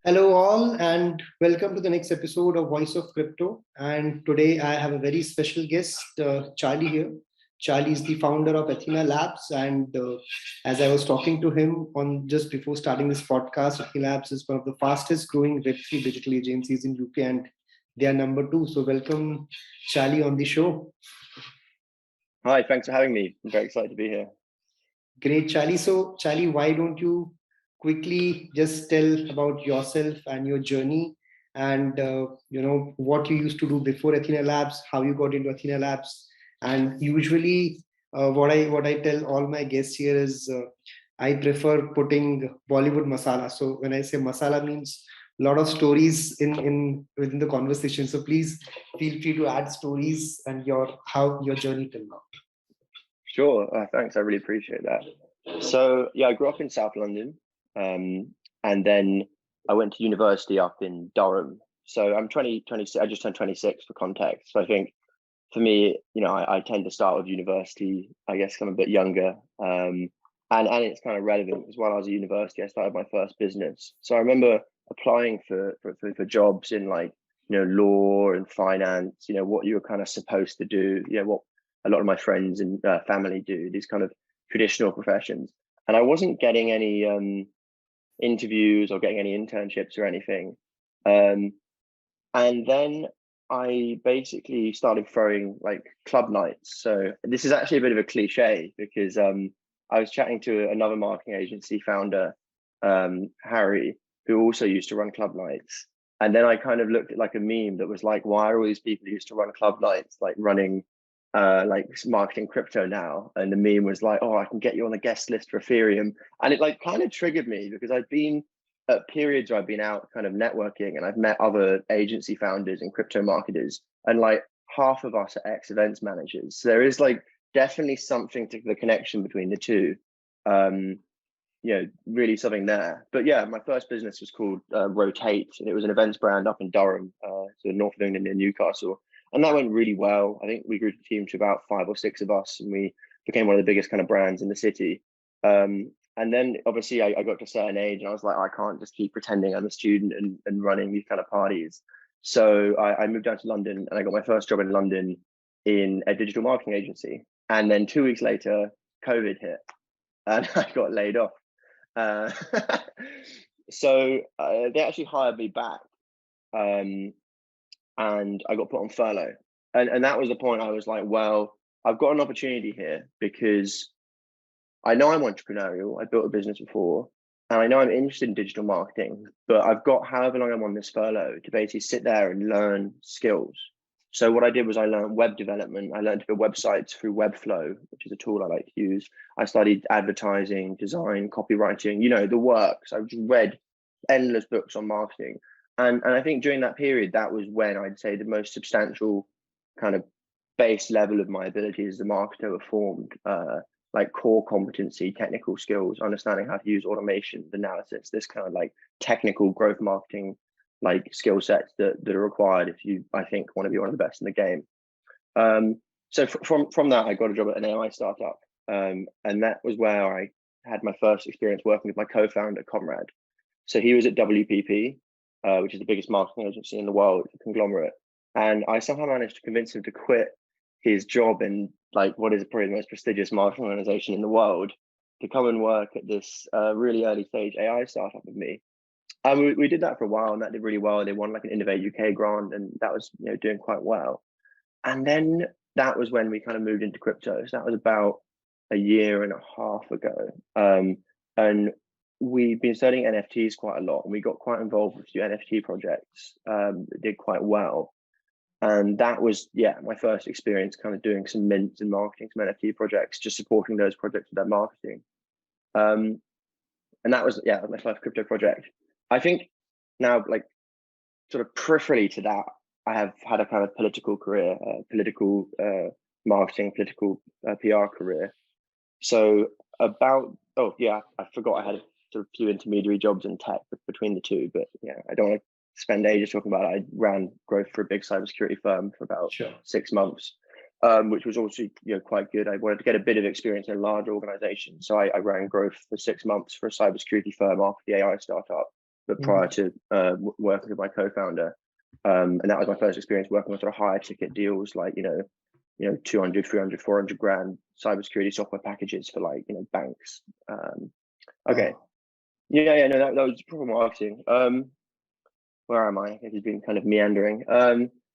Hello, all, and welcome to the next episode of Voice of Crypto. And today I have a very special guest, Charlie here. Charlie is the founder of Athena Labs, and as I was talking to him on just before starting this podcast, Athena Labs is one of the fastest growing Web3 digital agencies in UK, and they are number two. So welcome, Charlie, on the show. Hi, thanks for having me. I'm very excited to be here. Great, Charlie. So, Charlie, why don't you quickly just tell about yourself and your journey, and what you used to do before Athena Labs, how you got into Athena Labs, and usually what I tell all my guests here is I prefer putting Bollywood masala. So when I say masala means a lot of stories in within the conversation. So please feel free to add stories and your how your journey till now. Sure, thanks. I really appreciate that. So yeah, I grew up in South London, and then I went to university up in Durham. So I'm 26. I just turned 26 for context. So I think for me, I tend to start with university. I guess I'm a bit younger, and it's kind of relevant because while I was at university, I started my first business. So I remember applying for jobs in law and finance. What you were kind of supposed to do. What a lot of my friends and family do, these kind of traditional professions. And I wasn't getting any interviews or getting any internships or anything. And then I basically started throwing like club nights. So this is actually a bit of a cliche because I was chatting to another marketing agency founder, Harry, who also used to run club nights. And then I kind of looked at like a meme that was like, why are all these people who used to run club nights like running like marketing crypto now? And the meme was like, oh, I can get you on a guest list for Ethereum. And it like kind of triggered me because I'd been at periods where I've been out kind of networking and I've met other agency founders and crypto marketers, and like half of us are ex events managers. So there is like definitely something to the connection between the two. Really something there. But yeah, my first business was called Rotate, and it was an events brand up in Durham, so north of England near Newcastle. And that went really well. I think we grew the team to about 5 or 6 of us, and we became one of the biggest kind of brands in the city. And then obviously I got to a certain age and I was like, I can't just keep pretending I'm a student and running these kind of parties. So I moved down to London and I got my first job in London in a digital marketing agency. And then 2 weeks later, COVID hit and I got laid off. So they actually hired me back, and I got put on furlough. And that was the point I was like, well, I've got an opportunity here because I know I'm entrepreneurial. I built a business before, and I know I'm interested in digital marketing, but I've got however long I'm on this furlough to basically sit there and learn skills. So what I did was I learned web development. I learned to build websites through Webflow, which is a tool I like to use. I studied advertising, design, copywriting, the works. I just read endless books on marketing. And I think during that period, that was when I'd say the most substantial kind of base level of my abilities as a marketer were formed. Like core competency, technical skills, understanding how to use automation, analysis, this kind of like technical growth marketing like skill sets that are required if you, I think, want to be one of the best in the game. So from that, I got a job at an AI startup, and that was where I had my first experience working with my co-founder, Comrade. So he was at WPP, which is the biggest marketing agency in the world, a conglomerate. And I somehow managed to convince him to quit his job in like what is probably the most prestigious marketing organization in the world to come and work at this really early stage AI startup with me. And we did that for a while, and that did really well. They won like an Innovate UK grant, and that was doing quite well. And then that was when we kind of moved into crypto. So that was about a year and a half ago. And we've been studying NFTs quite a lot, and we got quite involved with a few NFT projects that did quite well. And that was, my first experience kind of doing some mints and marketing some NFT projects, just supporting those projects with their marketing. And that was, my first crypto project. I think now, like, sort of peripherally to that, I have had a kind of political career, political marketing, political PR career. So I forgot I had a sort of few intermediary jobs in tech between the two, but I don't want to spend ages talking about it. I ran growth for a big cybersecurity firm for about 6 months, which was also quite good. I wanted to get a bit of experience in a large organization, so I ran growth for 6 months for a cybersecurity firm after the AI startup. but prior to working with my co-founder, and that was my first experience working on sort of higher ticket deals, like 200, 300, 400 grand cybersecurity software packages for like banks. Okay, no, that was proper marketing. Where am I? I think he's been kind of meandering.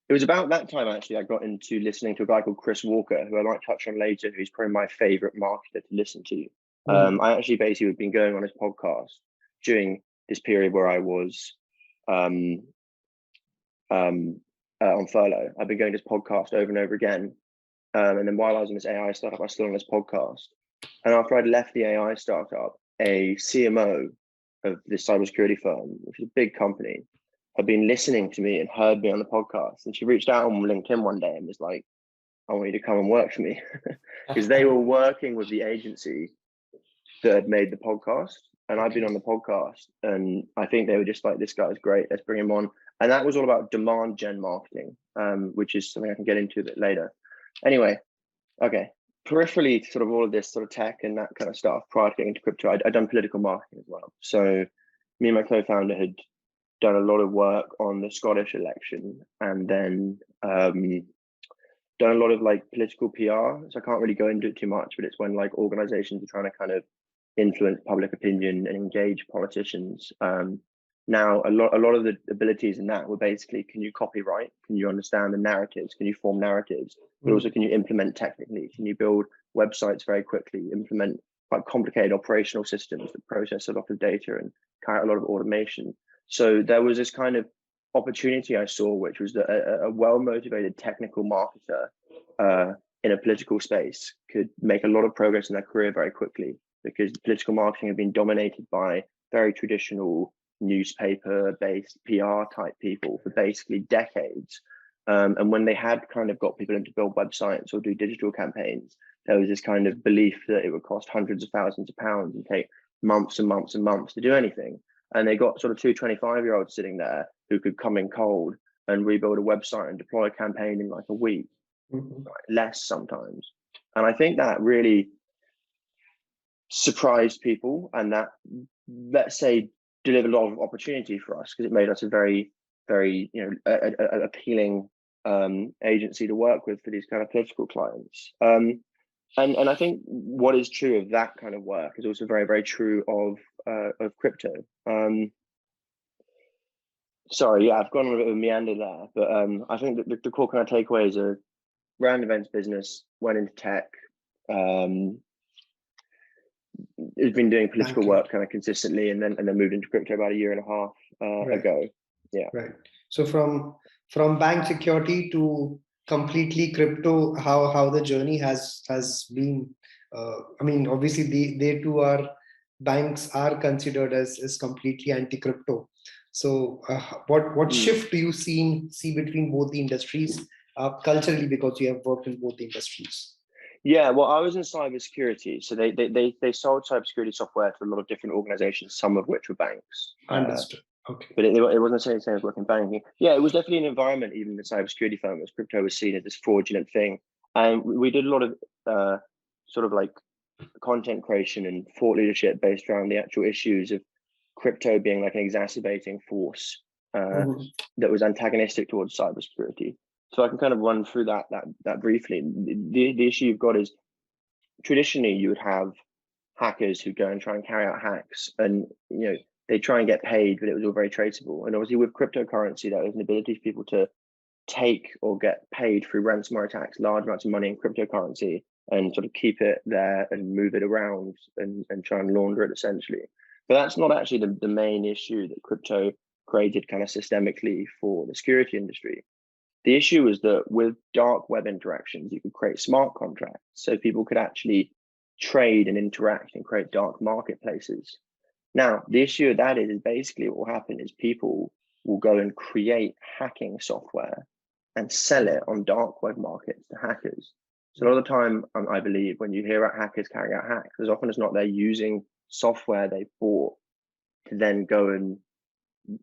It was about that time actually I got into listening to a guy called Chris Walker, who I might touch on later, who's probably my favorite marketer to listen to. I actually basically have been going on his podcast during this period where I was on furlough. I've been going to his podcast over and over again. And then while I was in this AI startup, I was still on this podcast. And after I'd left the AI startup, a CMO of this cybersecurity firm, which is a big company, had been listening to me and heard me on the podcast. And she reached out on LinkedIn one day and was like, I want you to come and work for me. Because they were working with the agency that had made the podcast. And I've been on the podcast. And I think they were just like, this guy's great, let's bring him on. And that was all about demand gen marketing, which is something I can get into a bit later. Anyway, okay. Peripherally to sort of all of this sort of tech and that kind of stuff, prior to getting into crypto, I'd done political marketing as well. So me and my co-founder had done a lot of work on the Scottish election, and then done a lot of like political PR. So I can't really go into it too much, but it's when like organizations are trying to kind of influence public opinion and engage politicians. Now, a lot of the abilities in that were basically, can you copyright? Can you understand the narratives? Can you form narratives? But also, can you implement technically? Can you build websites very quickly, implement quite complicated operational systems that process a lot of data and carry out a lot of automation? So there was this kind of opportunity I saw, which was that a well-motivated technical marketer in a political space could make a lot of progress in their career very quickly, because political marketing had been dominated by very traditional newspaper-based PR type people for basically decades. And when they had kind of got people in to build websites or do digital campaigns, there was this kind of belief that it would cost hundreds of thousands of pounds and take months and months and months to do anything. And they got sort of two 25-year-olds sitting there who could come in cold and rebuild a website and deploy a campaign in like a week, less sometimes. And I think that really surprised people, and that, let's say, delivered a lot of opportunity for us, because it made us a very, very appealing agency to work with for these kind of political clients. And I think what is true of that kind of work is also very, very true of crypto. Sorry, yeah, I've gone on a bit of a meander there, but I think that the core kind of takeaways are ran events business, went into tech, has been doing political work kind of consistently, and then moved into crypto about a year and a half ago. Yeah. Right. So from bank security to completely crypto, how the journey has been. I mean, obviously they too are, banks are considered as completely anti-crypto. So what shift do you see between both the industries culturally, because you have worked in both the industries? Yeah, well, I was in cybersecurity, so they sold cybersecurity software to a lot of different organizations, some of which were banks. Understood. Okay. But it wasn't the same as working banking. Yeah, it was definitely an environment, even the cybersecurity firm, as crypto was seen as this fraudulent thing. And we did a lot of sort of like content creation and thought leadership based around the actual issues of crypto being like an exacerbating force that was antagonistic towards cybersecurity. So I can kind of run through that briefly. The issue you've got is, traditionally you would have hackers who go and try and carry out hacks, and they try and get paid, but it was all very traceable. And obviously with cryptocurrency, there was an ability for people to take or get paid through ransomware attacks, large amounts of money in cryptocurrency, and sort of keep it there and move it around and try and launder it essentially. But that's not actually the main issue that crypto created kind of systemically for the security industry. The issue is that with dark web interactions, you could create smart contracts, so people could actually trade and interact and create dark marketplaces. Now, the issue with that is basically what will happen is people will go and create hacking software and sell it on dark web markets to hackers. So a lot of the time, I believe, when you hear about hackers carrying out hacks, as often as not, they're using software they bought to then go and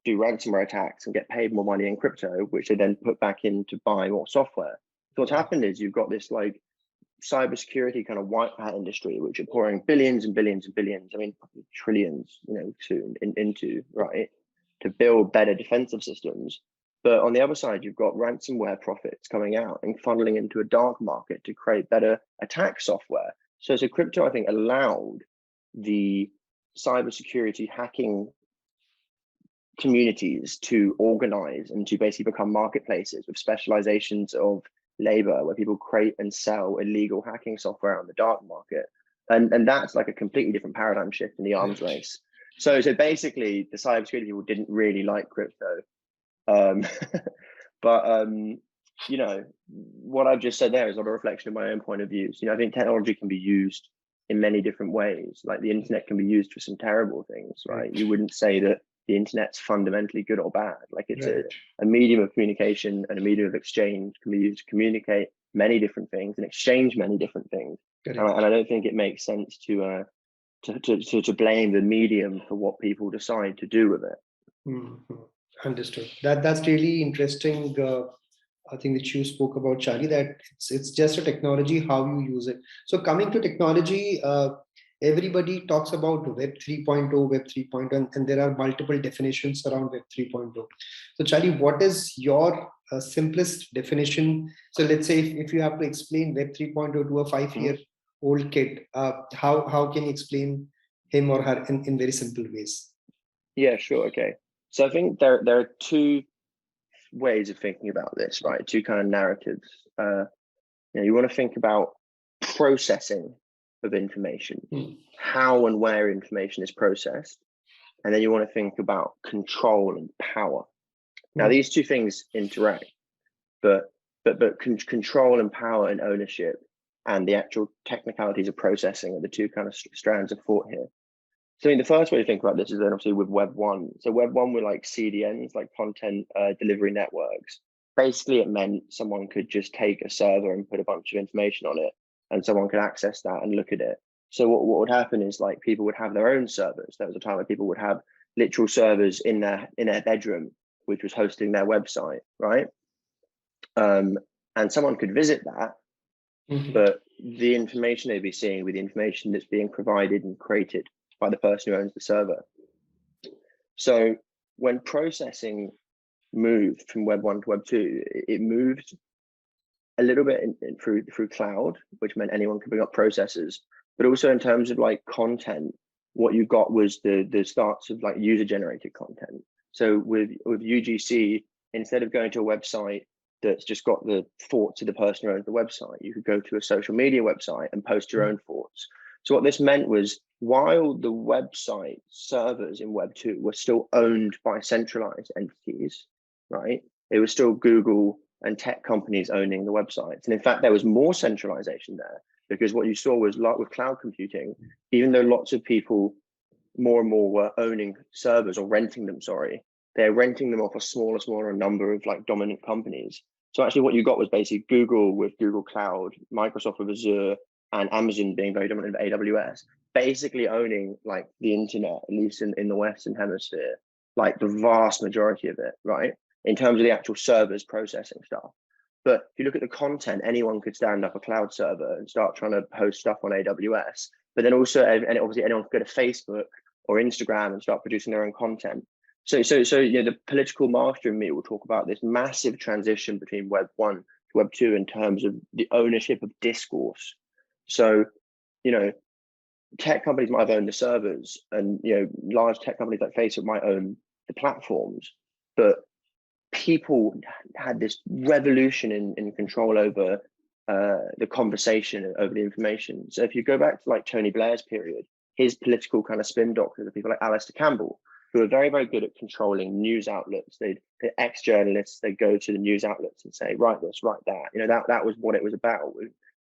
do ransomware attacks and get paid more money in crypto, which they then put back in to buy more software. So what's happened is you've got this like cybersecurity kind of white hat industry, which are pouring billions and billions and billions, I mean, trillions, soon into, right? to build better defensive systems. But on the other side, you've got ransomware profits coming out and funneling into a dark market to create better attack software. So crypto, I think, allowed the cybersecurity hacking communities to organize and to basically become marketplaces with specializations of labor, where people create and sell illegal hacking software on the dark market. And that's like a completely different paradigm shift in the arms race. So basically, the cybersecurity people didn't really like crypto. But you know, what I've just said there is not a reflection of my own point of view. So, you know, I think technology can be used in many different ways. Like the internet can be used for some terrible things, right? You wouldn't say that the internet's fundamentally good or bad. Like it's a medium of communication and a medium of exchange, can be used to communicate many different things and exchange many different things. And I don't think it makes sense to blame the medium for what people decide to do with it. Mm-hmm. Understood. That's really interesting. I think that you spoke about, Charlie, that it's just a technology, how you use it. So coming to technology, everybody talks about Web 3.0, Web 3.1, and there are multiple definitions around Web 3.0. So Charlie, what is your simplest definition? So let's say if you have to explain Web 3.0 to a 5-year-old kid, how can you explain him or her in very simple ways? Yeah, sure. Okay. So I think there are two ways of thinking about this, right? Two kind of narratives. You know, you want to think about processing of information, how and where information is processed, and then you want to think about control and power. Now, these two things interact, but control and power and ownership and the actual technicalities of processing are the two kind of strands of thought here. So I mean, the first way to think about this is then obviously with Web 1. So Web 1 were like CDNs, like content delivery networks. Basically, it meant someone could just take a server and put a bunch of information on it, and someone could access that and look at it. So what would happen is like people would have their own servers. There was a time where people would have literal servers in their bedroom, which was hosting their website, right? And someone could visit that, but the information they'd be seeing with the information that's being provided and created by the person who owns the server. So when processing moved from Web 1 to Web 2, it moved a little bit through cloud, which meant anyone could bring up processors, but also in terms of like content, what you got was the starts of like user generated content. So with UGC, instead of going to a website that's just got the thoughts of the person who owns the website, you could go to a social media website and post your own thoughts. So what this meant was, while the website servers in Web 2 were still owned by centralized entities, right? It was still Google and tech companies owning the websites. And in fact, there was more centralization there, because what you saw was, like with cloud computing, even though lots of people more and more were owning servers or renting them, they're renting them off a smaller number of like dominant companies. So actually what you got was basically Google with Google Cloud, Microsoft with Azure, and Amazon being very dominant with AWS, basically owning like the internet, at least in the Western hemisphere, like the vast majority of it, right? In terms of the actual servers processing stuff. But if you look at the content, anyone could stand up a cloud server and start trying to host stuff on AWS. But then also, and obviously anyone could go to Facebook or Instagram and start producing their own content. So you know, the political master in me will talk about this massive transition between Web 1 to Web 2 in terms of the ownership of discourse. So, you know, tech companies might have owned the servers, and you know, large tech companies like Facebook might own the platforms, but people had this revolution in control over the conversation, over the information. So if you go back to like Tony Blair's period, his political kind of spin doctors are people like Alistair Campbell, who are very, very good at controlling news outlets. They're ex-journalists, they go to the news outlets and say, write this, write that. You know, that was what it was about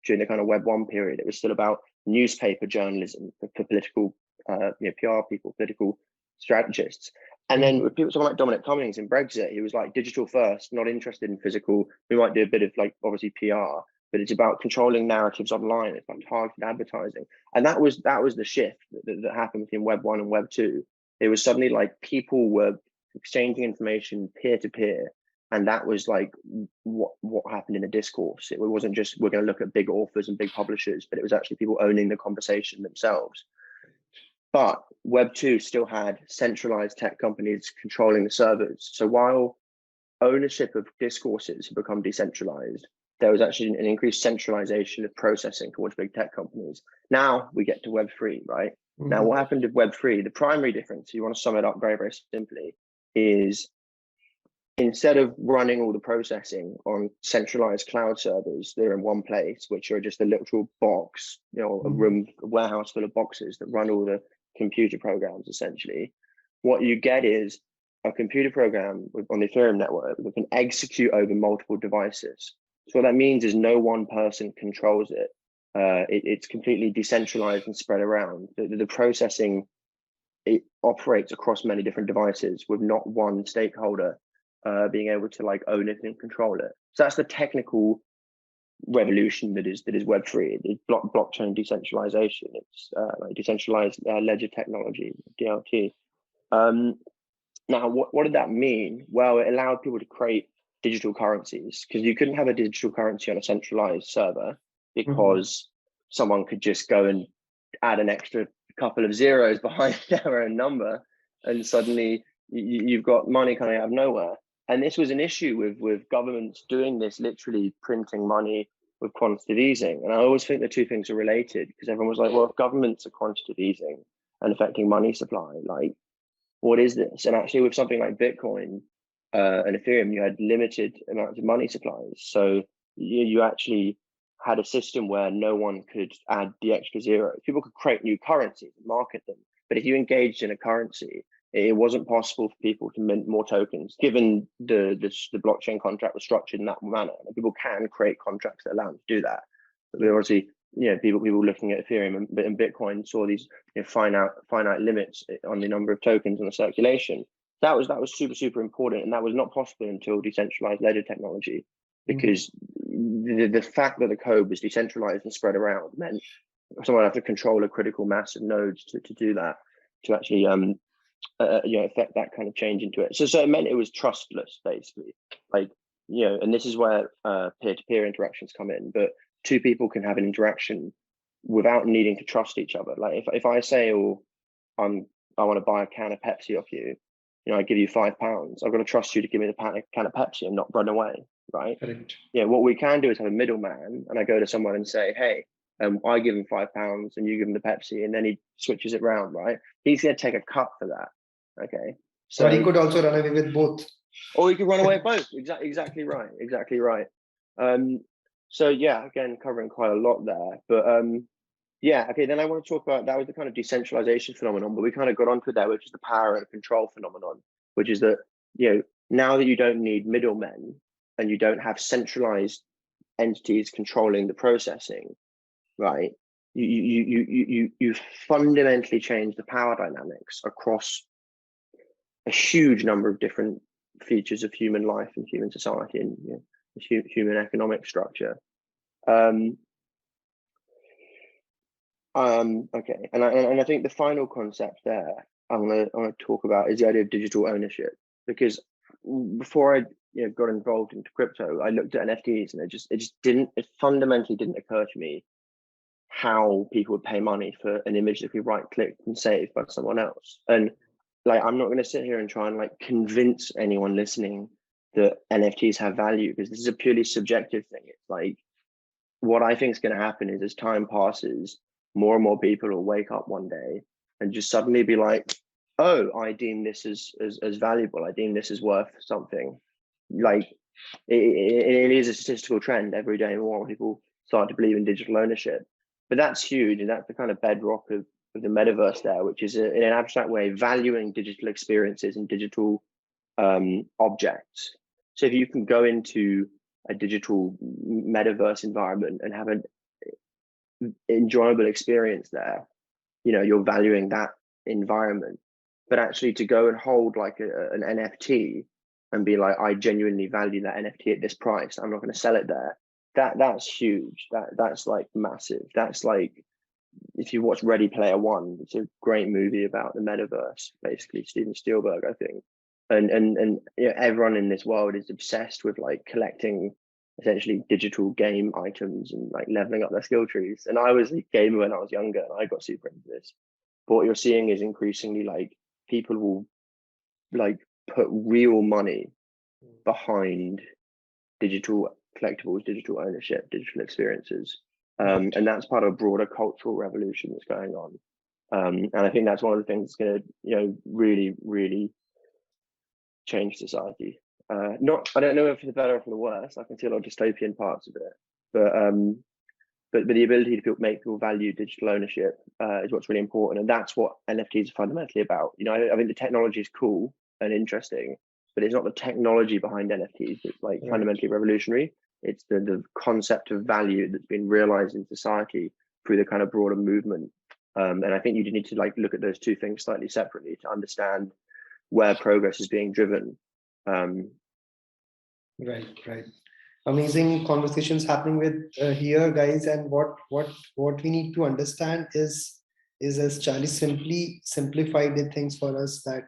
during the kind of Web 1 period. It was still about newspaper journalism for political you know, PR people, political strategists. And then with people, someone like Dominic Cummings in Brexit, he was like digital first, not interested in physical. We might do a bit of like obviously PR, but it's about controlling narratives online. It's about targeted advertising. And that was the shift that happened between Web 1 and Web 2. It was suddenly like people were exchanging information peer to peer. And that was like what happened in the discourse. It wasn't just we're going to look at big authors and big publishers, but it was actually people owning the conversation themselves. But Web 2 still had centralized tech companies controlling the servers. So while ownership of discourses had become decentralized, there was actually an increased centralization of processing towards big tech companies. Now we get to Web 3, right? Mm-hmm. Now, what happened with Web 3, the primary difference, if you want to sum it up very, very simply, is instead of running all the processing on centralized cloud servers, they're in one place, which are just a literal box, a room, a warehouse full of boxes that run all the computer programs, essentially. What you get is a computer program on the Ethereum network that can execute over multiple devices. So what that means is no one person controls it. It's completely decentralized and spread around. The processing, it operates across many different devices with not one stakeholder being able to like own it and control it. So that's the technical revolution that is Web3. It's blockchain decentralization. It's like decentralized ledger technology, DLT. Now, what did that mean? Well, it allowed people to create digital currencies, because you couldn't have a digital currency on a centralized server because someone could just go and add an extra couple of zeros behind their own number, and suddenly you've got money coming out of nowhere. And this was an issue with governments doing this, literally printing money with quantitative easing. And I always think the two things are related, because everyone was like, well, if governments are quantitative easing and affecting money supply, like, what is this? And actually with something like Bitcoin and Ethereum, you had limited amounts of money supplies. So you actually had a system where no one could add the extra zero. People could create new currencies and market them. But if you engaged in a currency, it wasn't possible for people to mint more tokens, given the blockchain contract was structured in that manner. And people can create contracts that allow them to do that. But there obviously, people looking at Ethereum and Bitcoin saw these finite limits on the number of tokens in the circulation. That was super important, and that was not possible until decentralized ledger technology, because the fact that the code was decentralized and spread around meant someone had to control a critical mass of nodes to do that, to actually affect that kind of change into it. So it meant it was trustless, basically. Like, and this is where peer-to-peer interactions come in. But two people can have an interaction without needing to trust each other. Like if I say, I want to buy a can of Pepsi off you, I give you £5. I've got to trust you to give me the can of Pepsi and not run away, right? Correct. Yeah. What we can do is have a middleman, and I go to someone and say, hey, I give him £5 and you give him the Pepsi, and then he switches it round, right? He's going to take a cut for that. Okay. So he could also run away with both. Or he could run away with both. Exactly right. So yeah, again, covering quite a lot there. But okay, then I want to talk about, that was the kind of decentralization phenomenon, but we kind of got onto that, which is the power and control phenomenon, which is that, now that you don't need middlemen and you don't have centralized entities controlling the processing, right? You fundamentally change the power dynamics across a huge number of different features of human life and human society and human economic structure. Okay, and I think the final concept there I want to talk about is the idea of digital ownership, because before I got involved into crypto, I looked at NFTs, and it fundamentally didn't occur to me how people would pay money for an image that could be right-clicked and saved by someone else. And like, I'm not going to sit here and try and like convince anyone listening that NFTs have value, because this is a purely subjective thing. It's like, what I think is going to happen is, as time passes, more and more people will wake up one day and just suddenly be like, oh, I deem this as valuable. I deem this as worth something. Like, it is a statistical trend. Every day more people start to believe in digital ownership. But that's huge, and that's the kind of bedrock of the metaverse there, which is in an abstract way valuing digital experiences and digital objects. So if you can go into a digital metaverse environment and have an enjoyable experience there, you're valuing that environment. But actually to go and hold like an NFT and be like, I genuinely value that NFT at this price, I'm not going to sell it there. That's huge. That's like massive. That's like, if you watch Ready Player One, it's a great movie about the metaverse, basically, Steven Spielberg, I think. And everyone in this world is obsessed with like collecting essentially digital game items and like leveling up their skill trees. And I was a gamer when I was younger, and I got super into this. But what you're seeing is increasingly like people will like put real money behind digital collectibles, digital ownership, digital experiences. And that's part of a broader cultural revolution that's going on. And I think that's one of the things that's going to, really, really change society. I don't know if it's the better or for the worse. I can see a lot of dystopian parts of it, but the ability to make people value digital ownership is what's really important, and that's what NFTs are fundamentally about. I think the technology is cool and interesting, but it's not the technology behind NFTs that's like fundamentally revolutionary. It's the concept of value that's been realized in society through the kind of broader movement. And I think you need to like look at those two things slightly separately to understand where progress is being driven. Right. Amazing conversations happening with here, guys. And what we need to understand is as Charlie simply simplified the things for us, that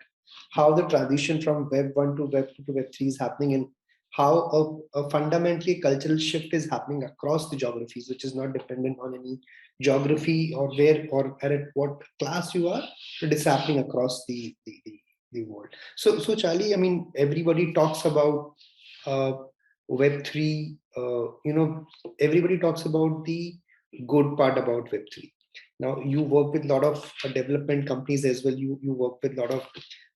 how the transition from Web 1 to Web 2 to Web 3 is happening, and how a fundamentally cultural shift is happening across the geographies, which is not dependent on any geography or where or at what class you are. It is happening across the world. So Charlie, I mean, everybody talks about Web3. Everybody talks about the good part about Web3. Now, you work with a lot of development companies as well. You work with a lot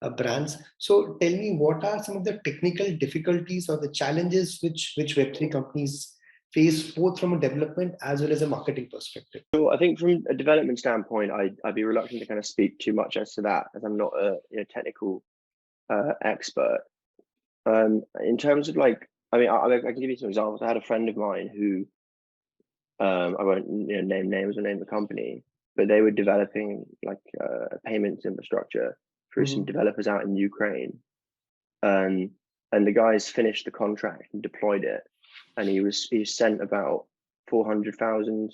of brands. So tell me, what are some of the technical difficulties or the challenges which Web3 companies face, both from a development as well as a marketing perspective? So I think from a development standpoint, I'd be reluctant to kind of speak too much as to that, as I'm not a technical expert. In terms of like, I mean, I can give you some examples. I had a friend of mine who, I won't name names or name the company, but they were developing like a payments infrastructure through some developers out in Ukraine. And the guys finished the contract and deployed it, and he sent about $400,000,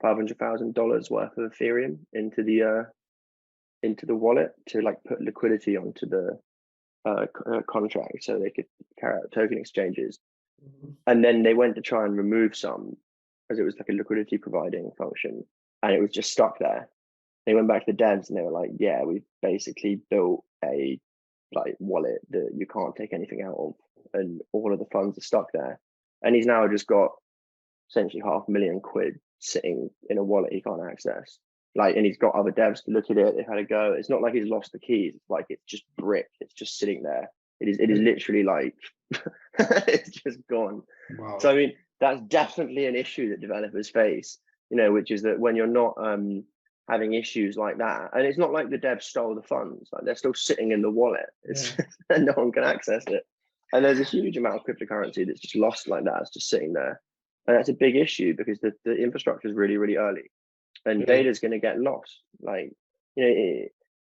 $500,000 worth of Ethereum into the wallet to like put liquidity onto the contract so they could carry out token exchanges. And then they went to try and remove some, as it was like a liquidity providing function, and it was just stuck there. They went back to the devs and they were like, yeah, we've basically built a like wallet that you can't take anything out of, and all of the funds are stuck there. And he's now just got essentially £500,000 sitting in a wallet he can't access. Like, and he's got other devs to look at it. They've had a go. It's not like he's lost the keys. It's like it's just brick. It's just sitting there. It is literally like it's just gone. Wow. So I mean, that's definitely an issue that developers face. Which is that when you're not having issues like that, and it's not like the devs stole the funds. Like, they're still sitting in the wallet. And no one can access it. And there's a huge amount of cryptocurrency that's just lost like that. It's just sitting there, and that's a big issue because the infrastructure is really, really early. And data is going to get lost. Like,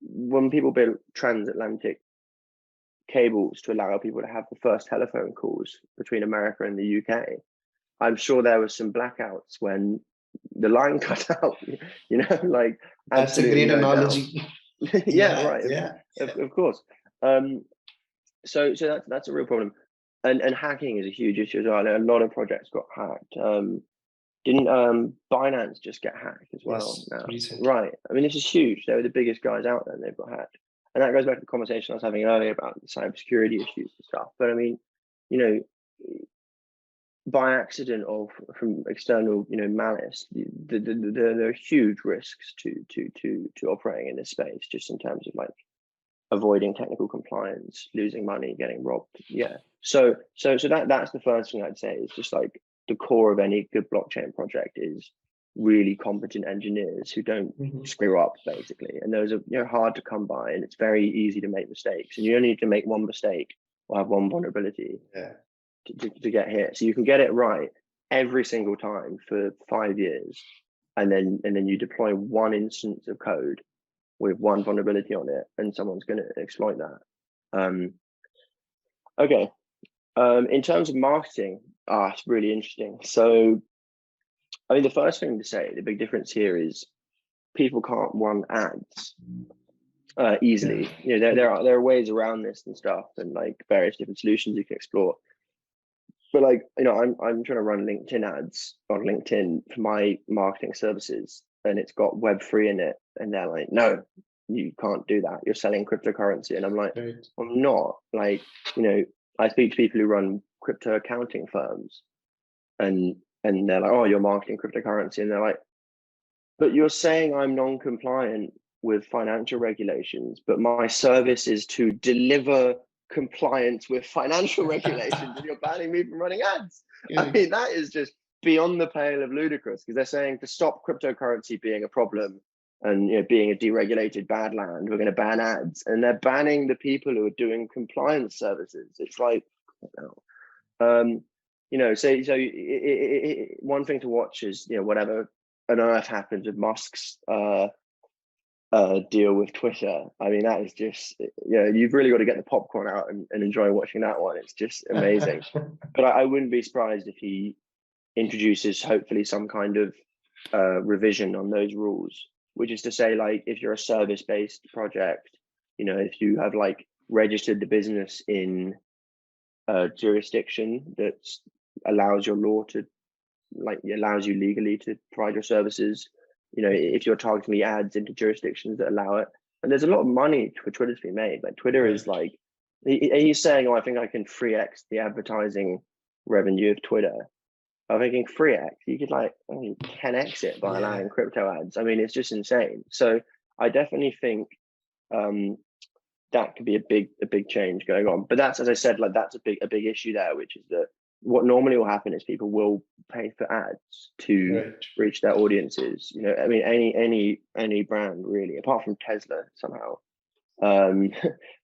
when people build transatlantic cables to allow people to have the first telephone calls between America and the UK, I'm sure there were some blackouts when the line cut out. Like, that's a great analogy. Right. Of course. So that's a real problem. And hacking is a huge issue as well. A lot of projects got hacked. Didn't Binance just get hacked as well? Yes, now? Right. I mean, this is huge. They were the biggest guys out there, and they've got hacked. And that goes back to the conversation I was having earlier about the cybersecurity issues and stuff. But I mean, by accident or from external, malice, there are huge risks to operating in this space, just in terms of like avoiding technical compliance, losing money, getting robbed. Yeah. So that's the first thing I'd say. Is just like, the core of any good blockchain project is really competent engineers who don't screw up, basically. And those are hard to come by, and it's very easy to make mistakes. And you only need to make one mistake or have one vulnerability to get hit. So you can get it right every single time for 5 years, and then you deploy one instance of code with one vulnerability on it, and someone's going to exploit that. Okay. In terms of marketing, it's really interesting. So, I mean, the first thing to say, the big difference here is people can't run ads easily. There are ways around this and stuff, and like various different solutions you can explore. But like, I'm trying to run LinkedIn ads on LinkedIn for my marketing services, and it's got Web3 in it, and they're like, no, you can't do that. You're selling cryptocurrency. And I'm like, Right. I'm not. Like, I speak to people who run crypto accounting firms, and they're like, oh, you're marketing cryptocurrency. And they're like, but you're saying I'm non-compliant with financial regulations, but my service is to deliver compliance with financial regulations, and you're banning me from running ads. I mean, that is just beyond the pale of ludicrous, because they're saying to stop cryptocurrency being a problem and being a deregulated bad land, we're going to ban ads, and they're banning the people who are doing compliance services. It's like, so one thing to watch is whatever on earth happens with Musk's deal with Twitter. I mean, that is just, you've really got to get the popcorn out and enjoy watching that one. It's just amazing. But I wouldn't be surprised if he introduces hopefully some kind of revision on those rules, which is to say, like, if you're a service-based project, if you have like registered the business in a jurisdiction that allows your law to, like, allows you legally to provide your services, if you're targeting the ads into jurisdictions that allow it, and there's a lot of money for Twitter to be made. Like, Twitter is like, he's saying, oh, I think I can 3x the advertising revenue of Twitter. I'm thinking 3x, you could like 10x it by allowing crypto ads. I mean, it's just insane. So I definitely think that could be a big change going on. But that's, as I said, like, that's a big issue there, which is that what normally will happen is people will pay for ads to reach their audiences. I mean, any brand really, apart from Tesla somehow,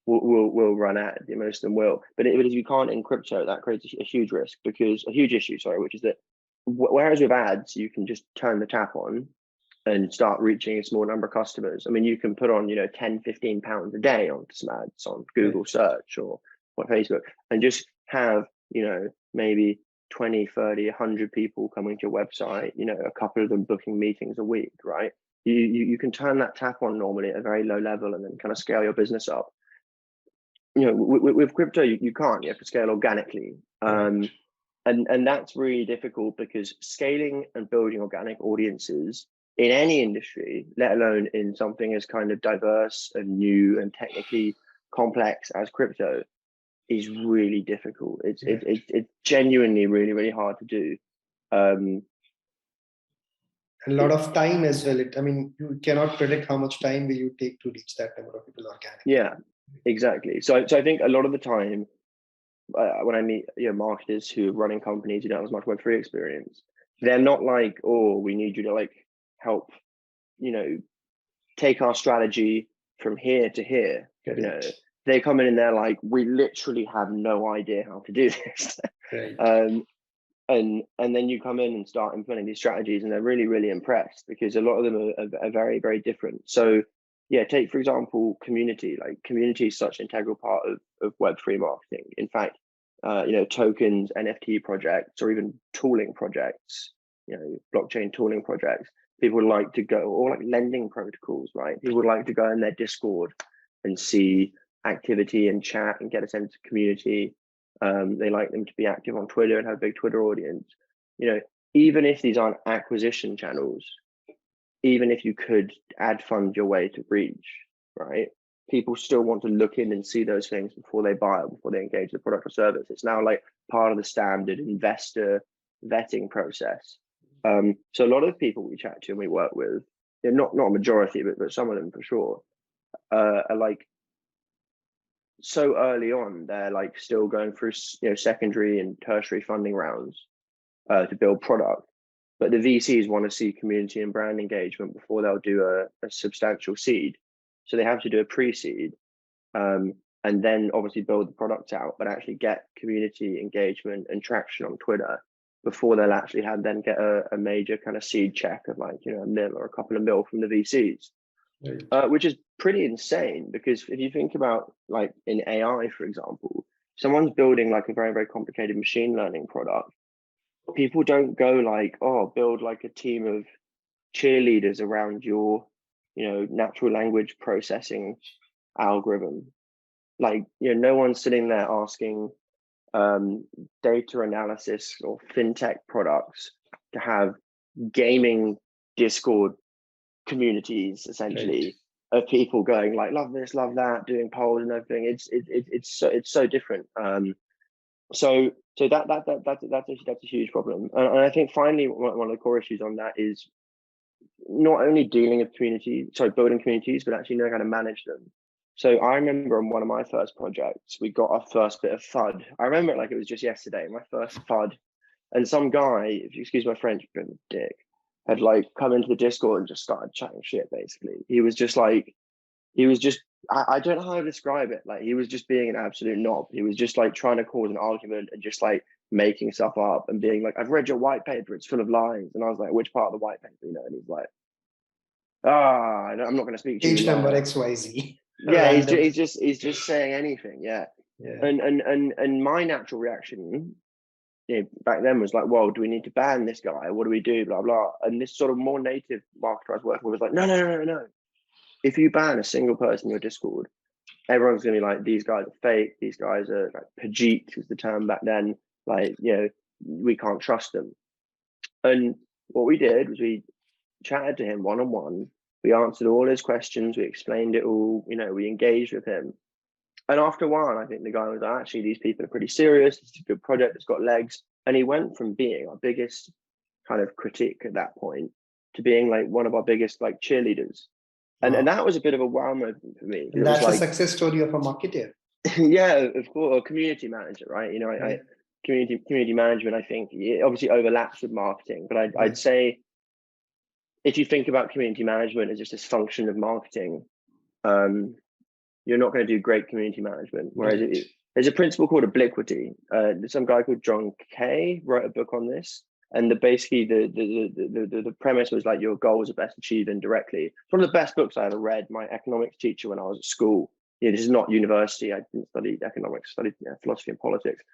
will run ads. Most of them will. But if you can't in crypto, that creates a huge risk, because a huge issue, sorry, which is that whereas with ads, you can just turn the tap on and start reaching a small number of customers. I mean, you can put on, 10, 15 pounds a day onto some ads on Google search or Facebook, and just have, maybe 20, 30, 100 people coming to your website, a couple of them booking meetings a week, right? You can turn that tap on normally at a very low level and then kind of scale your business up. With crypto, you can't. You have to scale organically. And that's really difficult, because scaling and building organic audiences in any industry, let alone in something as kind of diverse and new and technically complex as crypto, is really difficult. It's genuinely really, really hard to do. A lot of time as well. You cannot predict how much time will you take to reach that number of people organically. Yeah, exactly. So I think a lot of the time, when I meet marketers who are running companies who don't have as much Web3 experience, they're not like, oh, we need you to like help, take our strategy from here to here. They come in and they're like, we literally have no idea how to do this. And then you come in and start implementing these strategies, and they're really, really impressed, because a lot of them are very, very different. So yeah, take for example community. Like, community is such an integral part of Web3 marketing. In fact, tokens, NFT projects, or even tooling projects, blockchain tooling projects, people would like to go, or like lending protocols, right? People would like to go in their Discord and see activity and chat and get a sense of community. They like them to be active on Twitter and have a big Twitter audience. Even if these aren't acquisition channels, even if you could ad fund your way to reach, right? People still want to look in and see those things before they buy it, before they engage the product or service. It's now like part of the standard investor vetting process. So a lot of people we chat to and we work with, not a majority, but some of them for sure, are like, so early on, they're like still going through secondary and tertiary funding rounds to build product, but the VCs want to see community and brand engagement before they'll do a substantial seed. So they have to do a pre-seed, and then obviously build the product out, but actually get community engagement and traction on Twitter before they'll actually get a major kind of seed check of like $1 million or a couple of mil from the VCs. Which is pretty insane, because if you think about, like, in AI, for example, someone's building like a very, very complicated machine learning product. People don't go like, oh, build like a team of cheerleaders around your, natural language processing algorithm. Like, no one's sitting there asking data analysis or fintech products to have gaming Discord communities essentially of people going like, love this, love that, doing polls and everything. It's so different. So that's a huge problem. And I think finally one of the core issues on that is not only dealing with building communities, but actually knowing how to manage them. So I remember on one of my first projects, we got our first bit of FUD. I remember it like it was just yesterday, my first FUD. And some guy, if you excuse my French, bit of a dick, had like come into the Discord and just started chatting shit, basically. He was just, I don't know how to describe it. Like, he was just being an absolute knob. He was just like trying to cause an argument and just like making stuff up and being like, I've read your white paper, it's full of lies. And I was like, which part of the white paper, you know? And he's like, I'm not going to speak to you. Page number XYZ. Yeah, he's just saying anything. Yeah. Yeah. And my natural reaction, back then was like, well, do we need to ban this guy? What do we do? Blah, blah. And this sort of more native marketer I was working with was like, no. If you ban a single person in your Discord, everyone's going to be like, these guys are fake. These guys are like, Pajit was the term back then. Like, we can't trust them. And what we did was we chatted to him one-on-one. We answered all his questions. We explained it all. We engaged with him. And after a while, I think the guy was like, actually, these people are pretty serious. It's a good project. It's got legs. And he went from being our biggest kind of critique at that point to being like one of our biggest like cheerleaders. And that was a bit of a wow moment for me. And that's a success story of a marketer. Yeah, of course, a community manager, right? Community management, I think, it obviously overlaps with marketing, but I'd say if you think about community management as just this function of marketing, you're not going to do great community management. Whereas there's a principle called obliquity. Some guy called John Kay wrote a book on this. And basically the premise was like, your goals are best achieved indirectly. It's one of the best books I ever read. My economics teacher when I was at school. This is not university. I didn't study economics. I studied philosophy and politics.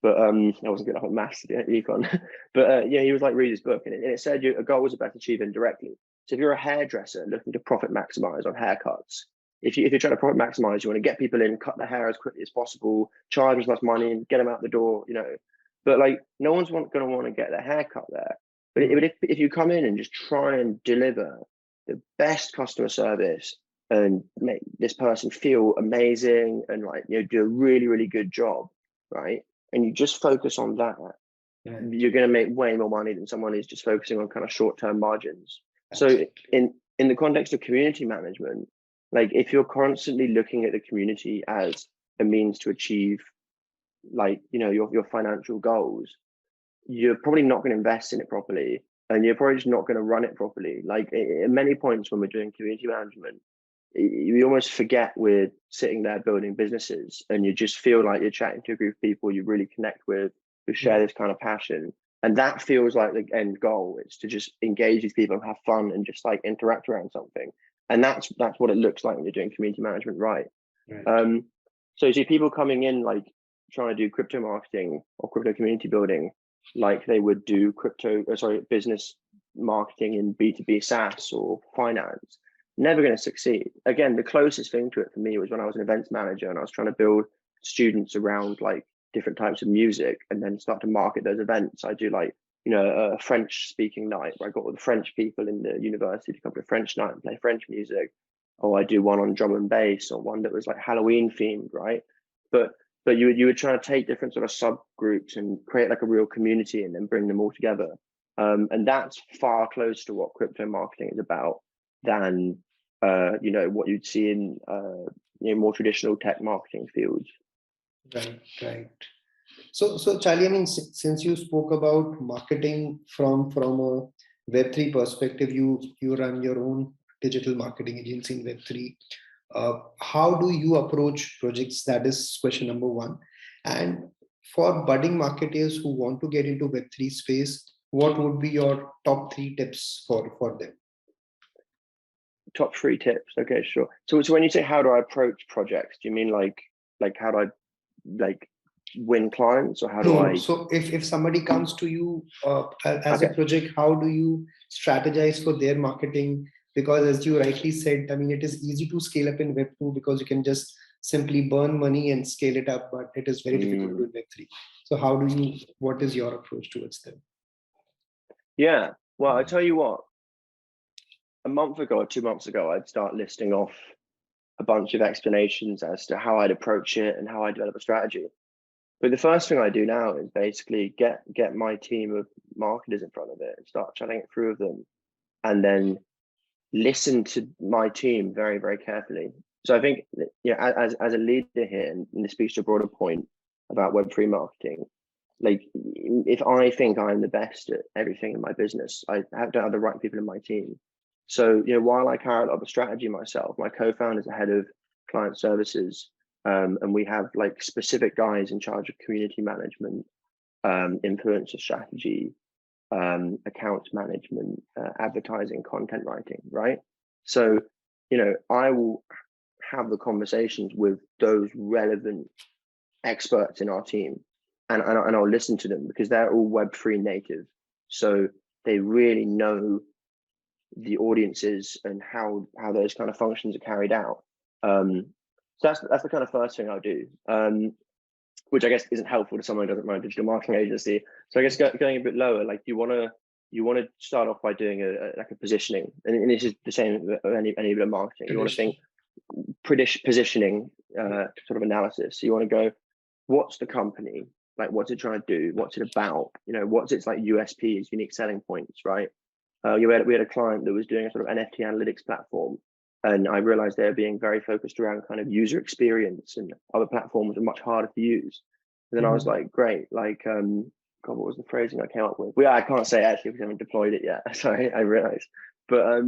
But I wasn't good enough at maths to get econ. But he was like, read his book, and it said your goals are best achieved indirectly. So if you're a hairdresser looking to profit maximize on haircuts, if you're trying to profit maximize, you want to get people in, cut their hair as quickly as possible, charge as much money, and get them out the door. But like, no one's going to want to get their hair cut there. But if you come in and just try and deliver the best customer service and make this person feel amazing and like do a really, really good job, right? And you just focus on that, you're going to make way more money than someone who's just focusing on kind of short-term margins. Absolutely. So in the context of community management, like if you're constantly looking at the community as a means to achieve like your financial goals, you're probably not going to invest in it properly, and you're probably just not going to run it properly. Like at many points when we're doing community management, you almost forget we're sitting there building businesses, and you just feel like you're chatting to a group of people you really connect with, who share this kind of passion, and that feels like the end goal. It's to just engage these people and have fun and just like interact around something, and that's what it looks like when you're doing community management right. So you see people coming in like trying to do crypto marketing or crypto community building like they would do business marketing in B2B SaaS or finance. Never going to succeed. Again, the closest thing to it for me was when I was an events manager and I was trying to build students around like different types of music and then start to market those events. I do like, a French speaking night where I got all the French people in the university to come to a French night and play French music. Or I do one on drum and bass, or one that was like Halloween themed, right? But you would try to take different sort of subgroups and create like a real community and then bring them all together. And that's far closer to what crypto marketing is about than what you'd see in more traditional tech marketing fields. Right. So Charlie, I mean, since you spoke about marketing from a Web3 perspective, you run your own digital marketing agency in Web3. How do you approach projects? That is question number one. And for budding marketers who want to get into Web3 space, what would be your top 3 tips for them? Top 3 tips. Okay, sure. So when you say how do I approach projects, do you mean like how do I like win clients, or how do I? So if somebody comes to you as a project, how do you strategize for their marketing? Because as you rightly said, I mean, it is easy to scale up in Web2 because you can just simply burn money and scale it up, but it is very difficult to do in Web3. So what is your approach towards them? Yeah, well, I tell you what, a month ago or 2 months ago, I'd start listing off a bunch of explanations as to how I'd approach it and how I develop a strategy. But the first thing I do now is basically get my team of marketers in front of it and start chatting it through with them, and then listen to my team very, very carefully. So I think, as a leader here, and this speaks to a broader point about Web3 marketing, like if I think I'm the best at everything in my business, I don't have the right people in my team. So, while I carry a lot of the strategy myself, my co-founder is the head of client services. And we have like specific guys in charge of community management, influencer strategy, account management, advertising, content writing, right? So, I will have the conversations with those relevant experts in our team, and I'll listen to them because they're all Web3 native. So they really know the audiences and how those kind of functions are carried out. So that's the kind of first thing I'll do, which I guess isn't helpful to someone who doesn't run a digital marketing agency. So I guess going a bit lower, like you want to start off by doing a positioning, and this is the same with any bit of marketing. You want to think positioning, sort of analysis. So you want to go, what's the company like? What's it trying to do? What's it about? What's its like USPs, unique selling points, right? We had a client that was doing a sort of NFT analytics platform, and I realized they were being very focused around kind of user experience, and other platforms are much harder to use. And then I was like, great, like, God, what was the phrasing I came up with? I can't say it actually because I haven't deployed it yet. Sorry, I realized. But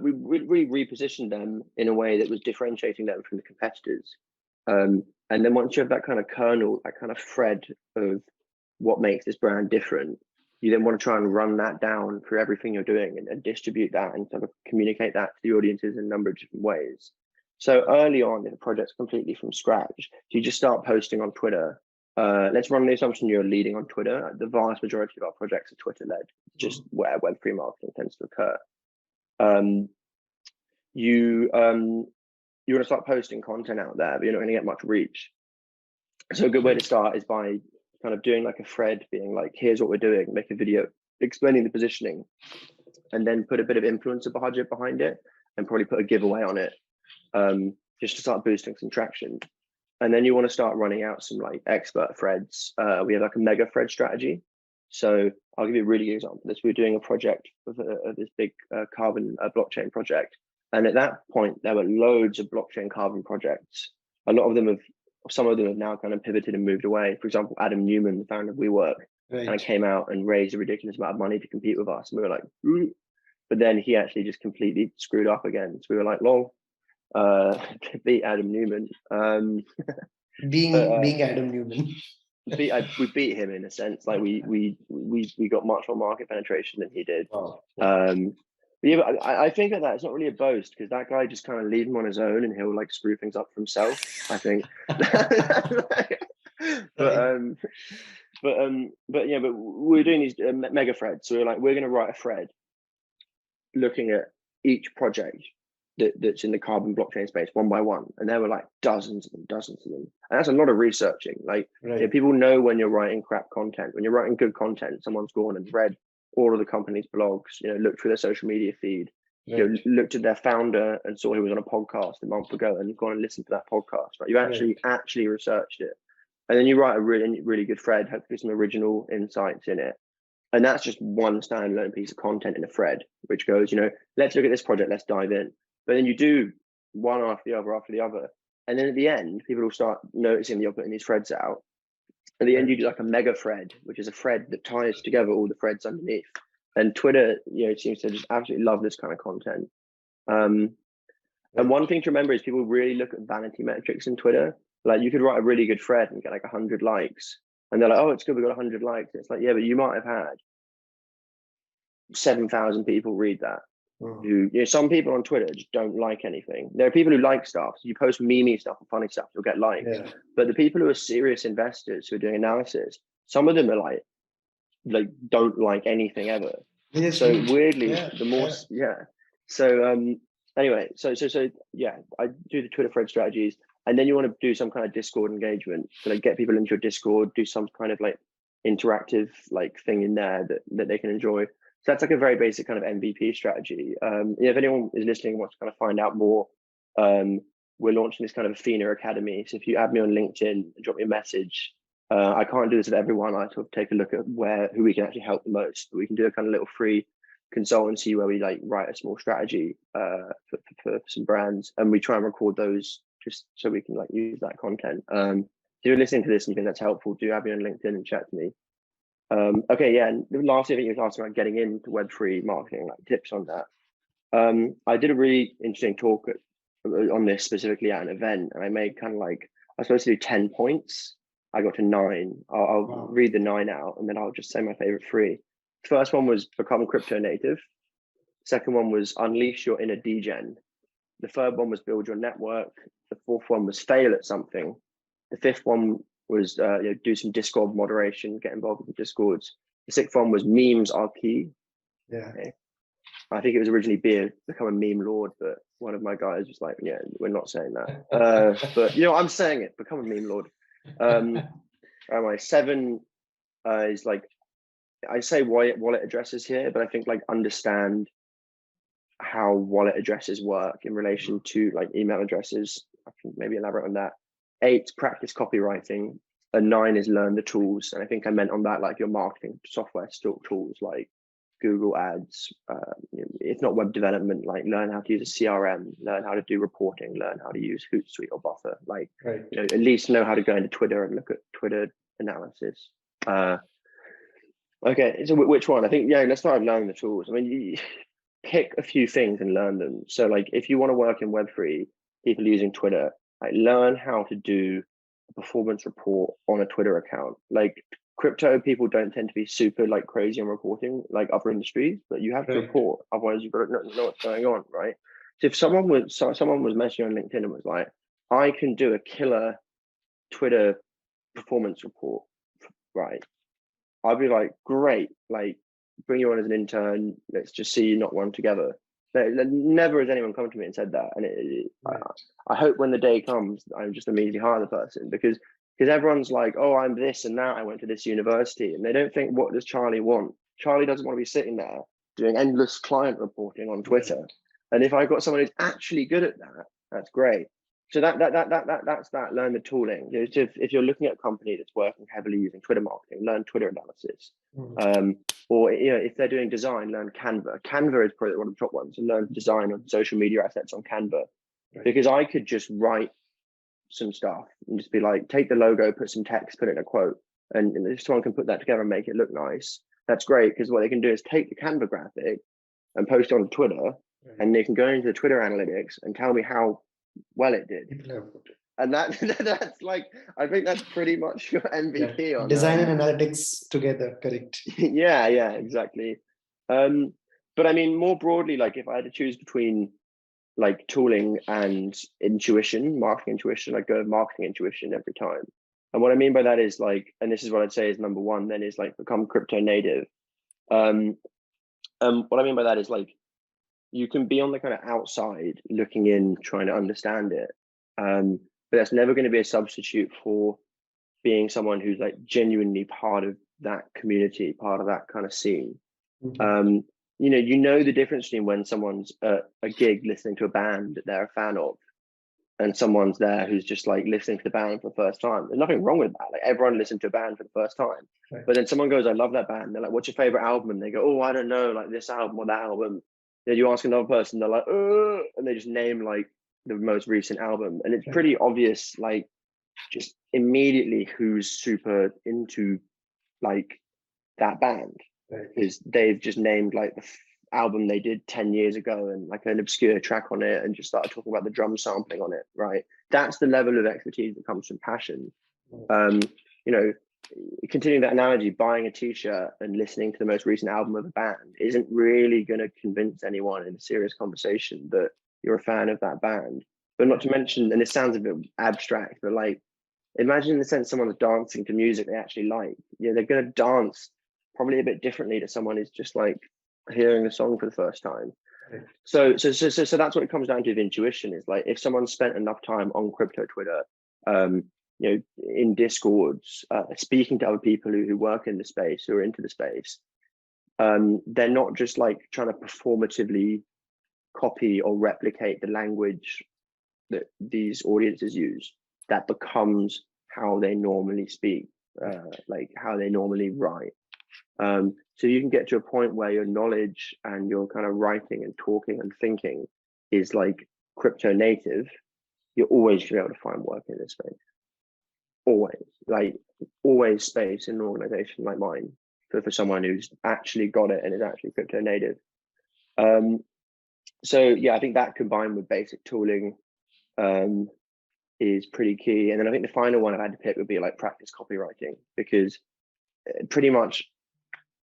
we repositioned them in a way that was differentiating them from the competitors. And then once you have that kind of kernel, that kind of thread of what makes this brand different, you then want to try and run that down for everything you're doing, and distribute that and sort of communicate that to the audiences in a number of different ways. So early on, if a project's completely from scratch, you just start posting on Twitter. Let's run the assumption you're leading on Twitter. The vast majority of our projects are Twitter-led, just where Web3 marketing tends to occur. You want to start posting content out there, but you're not going to get much reach. So a good way to start is by kind of doing like a thread, being like, here's what we're doing, make a video explaining the positioning, and then put a bit of influencer budget behind it, and probably put a giveaway on it, just to start boosting some traction. And then you want to start running out some like expert threads. We have like a mega thread strategy. So I'll give you a really good example of this. We're doing a project of this big carbon blockchain project. And at that point, there were loads of blockchain carbon projects. Some of them have now kind of pivoted and moved away. For example, Adam Newman, the founder of WeWork, kind of came out and raised a ridiculous amount of money to compete with us. And we were like, ooh. But then he actually just completely screwed up again. So we were like, lol, beat Adam Newman. Being Adam Newman. We beat him in a sense. Like we got much more market penetration than he did. Wow. But yeah, but I think that it's not really a boast, because that guy just kind of leave him on his own and he'll like screw things up for himself, I think. But we're doing these mega threads. So we're going to write a thread looking at each project that's in the carbon blockchain space one by one, and there were like dozens of them, and that's a lot of researching. Like, people know when you're writing crap content. When you're writing good content, someone's gone and read all of the company's blogs, looked through their social media feed, looked at their founder and saw he was on a podcast a month ago and gone and listened to that podcast. Right, you actually researched it, and then you write a really, really good thread, hopefully some original insights in it. And that's just one standalone piece of content in a thread, which goes, let's look at this project, let's dive in. But then you do one after the other. And then at the end, people will start noticing that you're putting these threads out. At the end, you do like a mega thread, which is a thread that ties together all the threads underneath. And Twitter, seems to just absolutely love this kind of content. And one thing to remember is people really look at vanity metrics in Twitter. Like, you could write a really good thread and get like 100 likes. And they're like, oh, it's good, we got 100 likes. And it's like, yeah, but you might have had 7,000 people read that. Who, some people on Twitter just don't like anything. There are people who like stuff. So you post memey stuff and funny stuff, you'll get likes. Yeah. But the people who are serious investors who are doing analysis, some of them are like don't like anything ever. Yes, so weirdly, the more So anyway, so I do the Twitter thread strategies, and then you want to do some kind of Discord engagement. So like get people into your Discord, do some kind of like interactive like thing in there that they can enjoy. that's like a very basic kind of MVP strategy. If anyone is listening and wants to kind of find out more, we're launching this kind of Athena Academy. So if you add me on LinkedIn and drop me a message, I can't do this with everyone. I sort of take a look at who we can actually help the most. But we can do a kind of little free consultancy where we like write a small strategy for some brands, and we try and record those just so we can like use that content. If you're listening to this and you think that's helpful, do add me on LinkedIn and chat to me. Okay, yeah. And lastly, I think you were asking about getting into Web3 marketing, like tips on that. I did a really interesting talk on this specifically at an event, and I made kind of like, I was supposed to do 10 points. I got to 9. I'll read the 9 out, and then I'll just say my favorite 3. First one was become crypto native. Second one was unleash your inner degen. The third one was build your network. The fourth one was fail at something. The fifth one was do some Discord moderation, get involved with the Discords. The sixth one was memes are key. Yeah. Okay. I think it was originally become a meme lord, but one of my guys was like, yeah, we're not saying that. But I'm saying it, become a meme lord. My 7 is like, I say wallet addresses here, but I think like understand how wallet addresses work in relation to like email addresses. I can maybe elaborate on that. 8, practice copywriting. And 9 is learn the tools. And I think I meant on that like your marketing software tools like Google Ads, if not web development, like learn how to use a CRM, learn how to do reporting, learn how to use Hootsuite or Buffer. Like, right. At least know how to go into Twitter and look at Twitter analysis. Okay, so which one? I think, let's start with learning the tools. I mean, you pick a few things and learn them. So like if you want to work in Web3, people using Twitter, like learn how to do a performance report on a Twitter account. Like crypto people don't tend to be super like crazy on reporting like other industries, but you have to report, otherwise you've got to know what's going on, right? So if someone was messaging on LinkedIn and was like, I can do a killer Twitter performance report, right? I'd be like, great, like bring you on as an intern, let's just see you knock one together. Never has anyone come to me and said that, and I hope when the day comes I'm just immediately hire the person, because everyone's like, oh, I'm this and that, I went to this university, and they don't think, what does Charlie want? Charlie doesn't want to be sitting there doing endless client reporting on Twitter. And if I've got someone who's actually good at that, that's great. So that's that. Learn the tooling. If you're looking at a company that's working heavily using Twitter marketing, learn Twitter analysis. Or if they're doing design, learn Canva. Canva is probably one of the top ones. And learn design on social media assets on Canva, because I could just write some stuff and just be like, take the logo, put some text, put it in a quote, and if someone can put that together and make it look nice, that's great. Because what they can do is take the Canva graphic and post it on Twitter, and they can go into the Twitter analytics and tell me how well it did. And that's like, I think that's pretty much your MVP on design and analytics together, correct? yeah, exactly. But I mean, more broadly, like if I had to choose between like tooling and intuition, marketing intuition, I'd go with marketing intuition every time. And what I mean by that is like, and this is what I'd say is number 1, then is like become crypto native. What I mean by that is like, you can be on the kind of outside looking in, trying to understand it. But that's never going to be a substitute for being someone who's like genuinely part of that community, part of that kind of scene. You know the difference between when someone's at a gig listening to a band that they're a fan of, and someone's there who's just like listening to the band for the first time. There's nothing wrong with that. Like everyone listened to a band for the first time. But then someone goes, I love that band. They're like, what's your favorite album? And they go, oh, I don't know, like this album or that album. Then you ask another person, they're like, and they just name like the most recent album. And it's pretty obvious, like just immediately who's super into like that band, because they've just named like the album they did 10 years ago and like an obscure track on it and just started talking about the drum sampling on it, right? That's the level of expertise that comes from passion. Continuing that analogy, buying a t-shirt and listening to the most recent album of a band isn't really going to convince anyone in a serious conversation that you're a fan of that band. But not to mention, and it sounds a bit abstract, but like imagine in the sense someone's dancing to music they actually like. They're going to dance probably a bit differently to someone who's just like hearing the song for the first time. So that's what it comes down to with intuition, is like if someone spent enough time on crypto Twitter, in Discords, speaking to other people who work in the space, who are into the space, they're not just like trying to performatively copy or replicate the language that these audiences use. That becomes how they normally speak, like how they normally write. So you can get to a point where your knowledge and your kind of writing and talking and thinking is like crypto native. You're always going to be able to find work in this space. Always space in an organization like mine for someone who's actually got it and is actually crypto native. So yeah, I think that combined with basic tooling is pretty key. And then I think the final one I had to pick would be like practice copywriting, because pretty much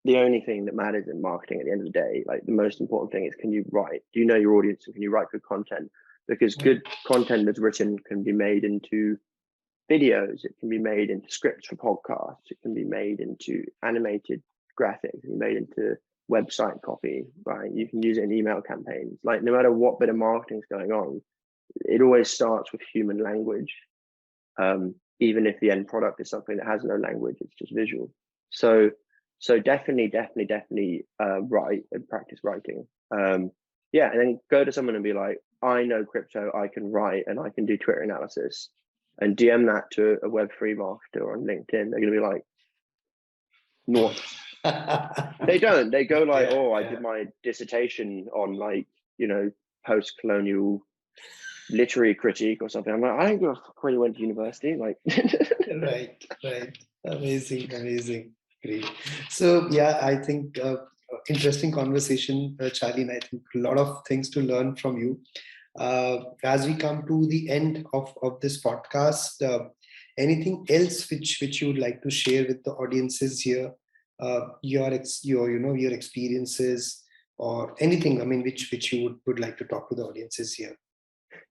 the only thing that matters in marketing at the end of the day, like the most important thing is, can you write? Do you know your audience, and can you write good content? Because good content that's written can be made into videos, it can be made into scripts for podcasts, it can be made into animated graphics, it can be made into website copy, right? You can use it in email campaigns. Like no matter what bit of marketing is going on, it always starts with human language. Even if the end product is something that has no language, it's just visual. So definitely write and practice writing. Yeah, and then go to someone and be like, I know crypto, I can write, and I can do Twitter analysis, and DM that to a Web3 marketer on LinkedIn. They're going to be like, no. They don't. They go like, I did my dissertation on like, post-colonial literary critique or something. I'm like, I don't give a fuck where you went to university. Like, right. Amazing. Great. So yeah, I think interesting conversation, Charlie, and I think a lot of things to learn from you. As we come to the end of this podcast, anything else which you would like to share with the audiences here? Your experiences or anything, I mean, which you would like to talk to the audiences here?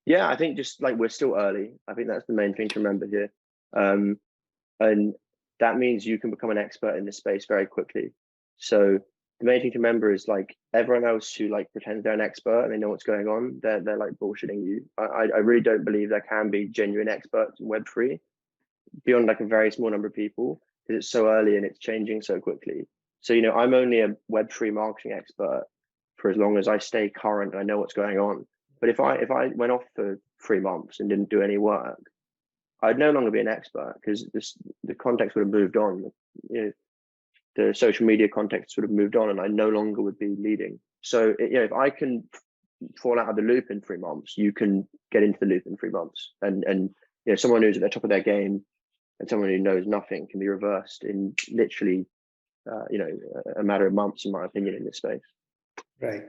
Yeah, I think just like we're still early. I think that's the main thing to remember here. And that means you can become an expert in this space very quickly. So the main thing to remember is like everyone else who like pretends they're an expert and they know what's going on, they're like bullshitting you. I really don't believe there can be genuine experts in Web3 beyond like a very small number of people, because it's so early and it's changing so quickly. So, I'm only a Web3 marketing expert for as long as I stay current and I know what's going on. But if I went off for 3 months and didn't do any work, I'd no longer be an expert, because the context would have moved on. The social media context would have moved on, and I no longer would be leading. So if I can fall out of the loop in 3 months, you can get into the loop in 3 months. And someone who's at the top of their game and someone who knows nothing can be reversed in literally a matter of months, in my opinion, in this space. Right.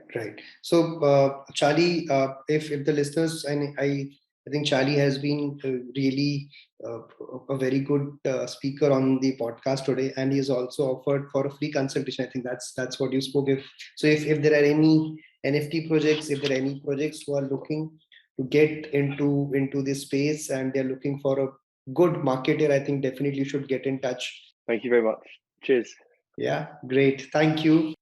So Charlie, if the listeners, and I think Charlie has been really a very good speaker on the podcast today, and he has also offered for a free consultation. I think that's what you spoke of. So if there are any NFT projects, if there are any projects who are looking to get into this space and they're looking for a good marketer, I think definitely you should get in touch. Thank you very much. Cheers. Yeah, great. Thank you.